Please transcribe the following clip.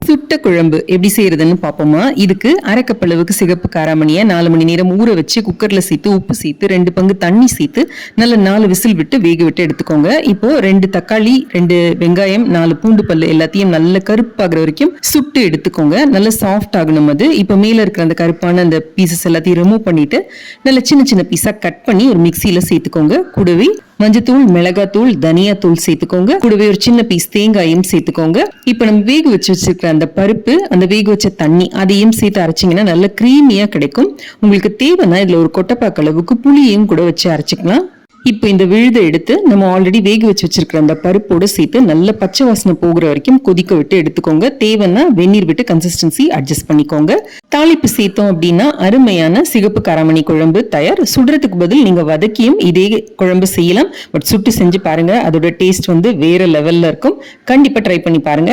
சுட்ட குழம்பு எப்படி செய்யறதுன்னு பார்ப்போமா. இதுக்கு அரை கப் அளவுக்கு சிகப்பு காராமணியை 4 மணி நேரம் ஊற வச்சு குக்கர்ல சேர்த்து உப்பு சேர்த்து 2 பங்கு தண்ணி சேர்த்து நல்ல 4 விசில் விட்டு வேக விட்டு எடுத்துக்கோங்க. இப்போ 2 தக்காளி, 2 வெங்காயம், 4 பூண்டு பல்லு எல்லாத்தையும் நல்ல கருப்பாகிற வரைக்கும் சுட்டு எடுத்துக்கோங்க. நல்ல சாஃப்ட் ஆகணும் அது. இப்போ மேல இருக்கிற அந்த கருப்பான அந்த பீசஸ் எல்லாத்தையும் ரிமூவ் பண்ணிட்டு நல்ல சின்ன சின்ன பீஸா கட் பண்ணி ஒரு மிக்சியில சேர்த்துக்கோங்க. கூடவே மஞ்சத்தூள், மிளகாத்தூள், தனியாத்தூள் சேர்த்துக்கோங்க. கூடவே ஒரு சின்ன பீஸ் தேங்காயும் சேர்த்துக்கோங்க. இப்ப நம்ம வேக வச்சிருக்கிற அந்த பருப்பு, அந்த வேக வச்ச தண்ணி அதையும் சேர்த்து அரைச்சிங்கன்னா நல்ல கிரீமியா கிடைக்கும். உங்களுக்கு தேவைன்னா இதுல ஒரு கொட்டைப்பாக்கு அளவுக்கு புளியையும் கூட வச்சு அரைச்சிக்கலாம். இப்போ இந்த விழுதை எடுத்து நம்ம ஆல்ரெடி வேக வச்சு வச்சிருக்கிற அந்த பருப்போடு சேர்த்து நல்ல பச்சை வாசனை போகிற வரைக்கும் கொதிக்க விட்டு எடுத்துக்கோங்க. தேவைன்னா வெந்நீர் விட்டு கன்சிஸ்டன்சி அட்ஜஸ்ட் பண்ணிக்கோங்க. தாளிப்பு சேர்த்தோம் அப்படின்னா அருமையான சிகப்பு காராமணி குழம்பு தயார். சுடுறதுக்கு பதில் நீங்க வதக்கியும் இதே குழம்பு செய்யலாம். பட் சுட்டு செஞ்சு பாருங்க, அதோட டேஸ்ட் வேற லெவல்ல இருக்கும். கண்டிப்பா ட்ரை பண்ணி பாருங்க.